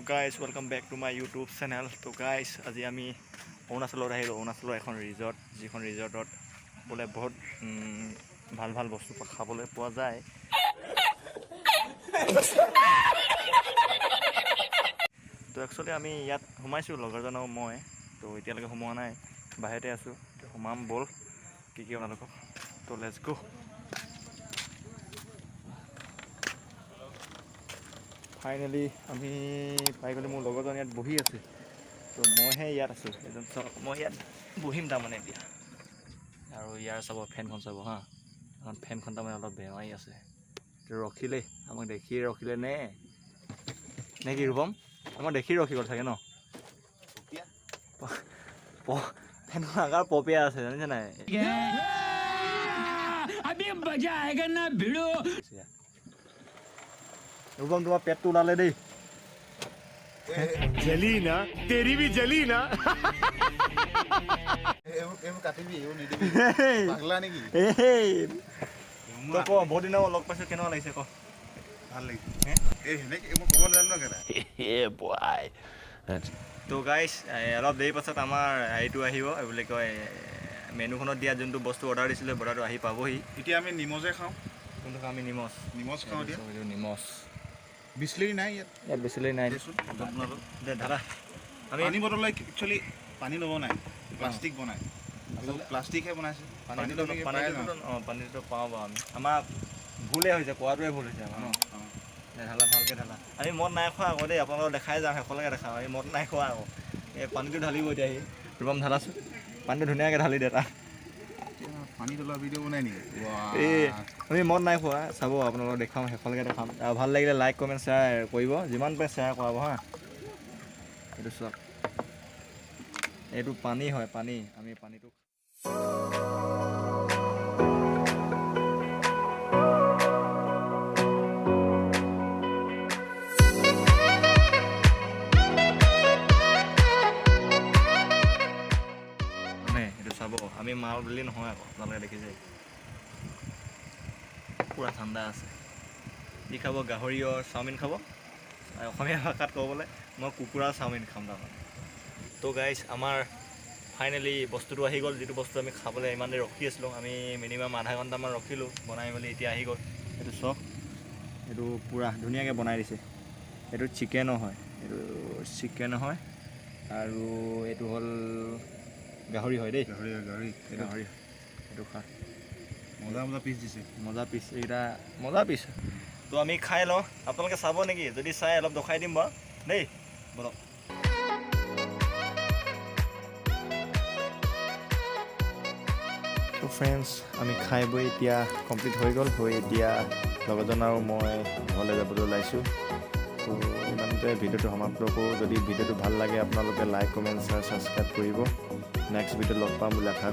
guys, welcome back to my YouTube channel. So guys, আজি আমি অৰুণাচলত আহিলো। অৰুণাচলৰ এখন ৰিজৰ্ট, যিখন ৰিজৰ্টত বোলে বহুত ভাল ভাল বস্তু খাবলৈ পোৱা যায়। তো একচুৱেলি আমি ইয়াত সোমাইছোঁ লগৰজন আৰু মই। তো এতিয়ালৈকে সোমোৱা নাই, বাহিৰতে আছোঁ। সোমাম বল, কি কি আপোনালোকক। তো লেটছ গো। ফাইনেলি আমি পাই গ'লোঁ। মোৰ লগৰজন ইয়াত বহি আছে, তো মইহে ইয়াত আছোঁ। এজন চাওক, মই ইয়াত বহিম তাৰমানে এতিয়া। আৰু ইয়াৰ চাব, ফেনখন চাব হা, এখন ফেনখন তাৰমানে অলপ বেমাৰী আছে। তো ৰখিলে, আমাক দেখি ৰখিলে নে কি ৰূপম? আমাক দেখি ৰখি গ'ল চাগে ন? ফেনখন আগাৰ পপিয়া আছে, জানিছে নাই? রূপম তোমার পেট তো উলালে দেই। जली ना तेरी भी जली ना পাগলা নেকি? ক বহুত দিনৰ লগ পাইছোঁ, কেনেকুৱা লাগিছে ক? ভাল লাগিছে। মই ক'ব নাজানো তো গাইজ, অলপ দেৰি পাছত আমাৰ হেৰিটো আহিব, বুলি কয় মেনুখনত দিয়া যোনটো বস্তু অৰ্ডাৰ দিছিলোঁ, অৰ্ডাৰটো আহি পাবহি। এতিয়া আমি নিমজে খাওঁ। কোনটো খাওঁ? আমি নিমজ খাওঁ এতিয়া। নিমজ বিচলেৰি নাই ইয়াত বিচলেৰি নাই দে দাদা। আমি পানী বটল একচুৱেলি পানী নবনাই, প্লাষ্টিক বনায়। প্লাষ্টিকহে বনাইছে। পানীটো পাওঁ বাৰু আমি। আমাৰ ভুলেই হৈছে, কোৱাটোৱে ভুল হৈছে আমাৰ ন। ঢালা ভালকৈ ঢালা। আমি মদ নাই খোৱা আকৌ দেই, আপোনালোকক দেখাই যাওঁ, শেষলৈকে দেখাওঁ। আমি মদ নাই খোৱা আকৌ। এই পানীটো ঢালিব এতিয়া আহি। ৰূপম ঢালাচোন, পানীটো ধুনীয়াকৈ ঢালি দে তাক। পানী ঢলা ভিডিঅ' বনাই নেকি? এই আমি মদ নাই খোৱা, চাব, আপোনালোকক দেখাওঁ, শেষলৈকে দেখাম। আৰু ভাল লাগিলে লাইক কমেণ্ট শ্বেয়াৰ কৰিব, যিমান পাৰে শ্বেয়াৰ কৰাব হা। এইটো চাওক, এইটো পানী হয়, পানী। আমি পানীটো চাব। আমি মাল বুলি নহয় আকৌ, আপোনালোকে দেখিছে পূৰা ঠাণ্ডা আছে। কি খাব? গাহৰি আৰু চাওমিন খাব। অসমীয়া ভাষাত ক'বলৈ মই কুকুৰাৰ চাওমিন খাম তাৰমানে। তো গাইজ, আমাৰ ফাইনেলি বস্তুটো আহি গ'ল, যিটো বস্তু আমি খাবলৈ ইমান দেৰি ৰখি আছিলোঁ। আমি মিনিমাম আধা ঘণ্টামান ৰখিলোঁ বনাই মেলি, এতিয়া আহি গ'ল। এইটো চাওক, এইটো পূৰা ধুনীয়াকৈ বনাই দিছে। এইটো চিকেনো হয়, আৰু এইটো হ'ল গাহৰি হয় দেই। গাহৰি এইটো খা, মজা পিচ দিছে, মজা পিচ। এইকেইটা মজা পিচ। তো আমি খাই লওঁ, আপোনালোকে চাব নেকি? যদি চাই অলপ দেখাই দিম বাৰু দেই, বলক। তো ফ্ৰেণ্ডছ, আমি খাই বৈ এতিয়া কমপ্লিট হৈ গ'ল। এতিয়া লগৰজন আৰু মই ঘৰলৈ যাবলৈ ওলাইছোঁ। তো ইমানতে ভিডিঅ'টো সমাপ্ত কৰোঁ। যদি ভিডিঅ'টো ভাল লাগে আপোনালোকে লাইক কমেণ্ট শ্বেয়াৰ ছাবস্ক্ৰাইব কৰিব। নেক্সট ভিডিঅ'ত লগ পাম বুলি আশা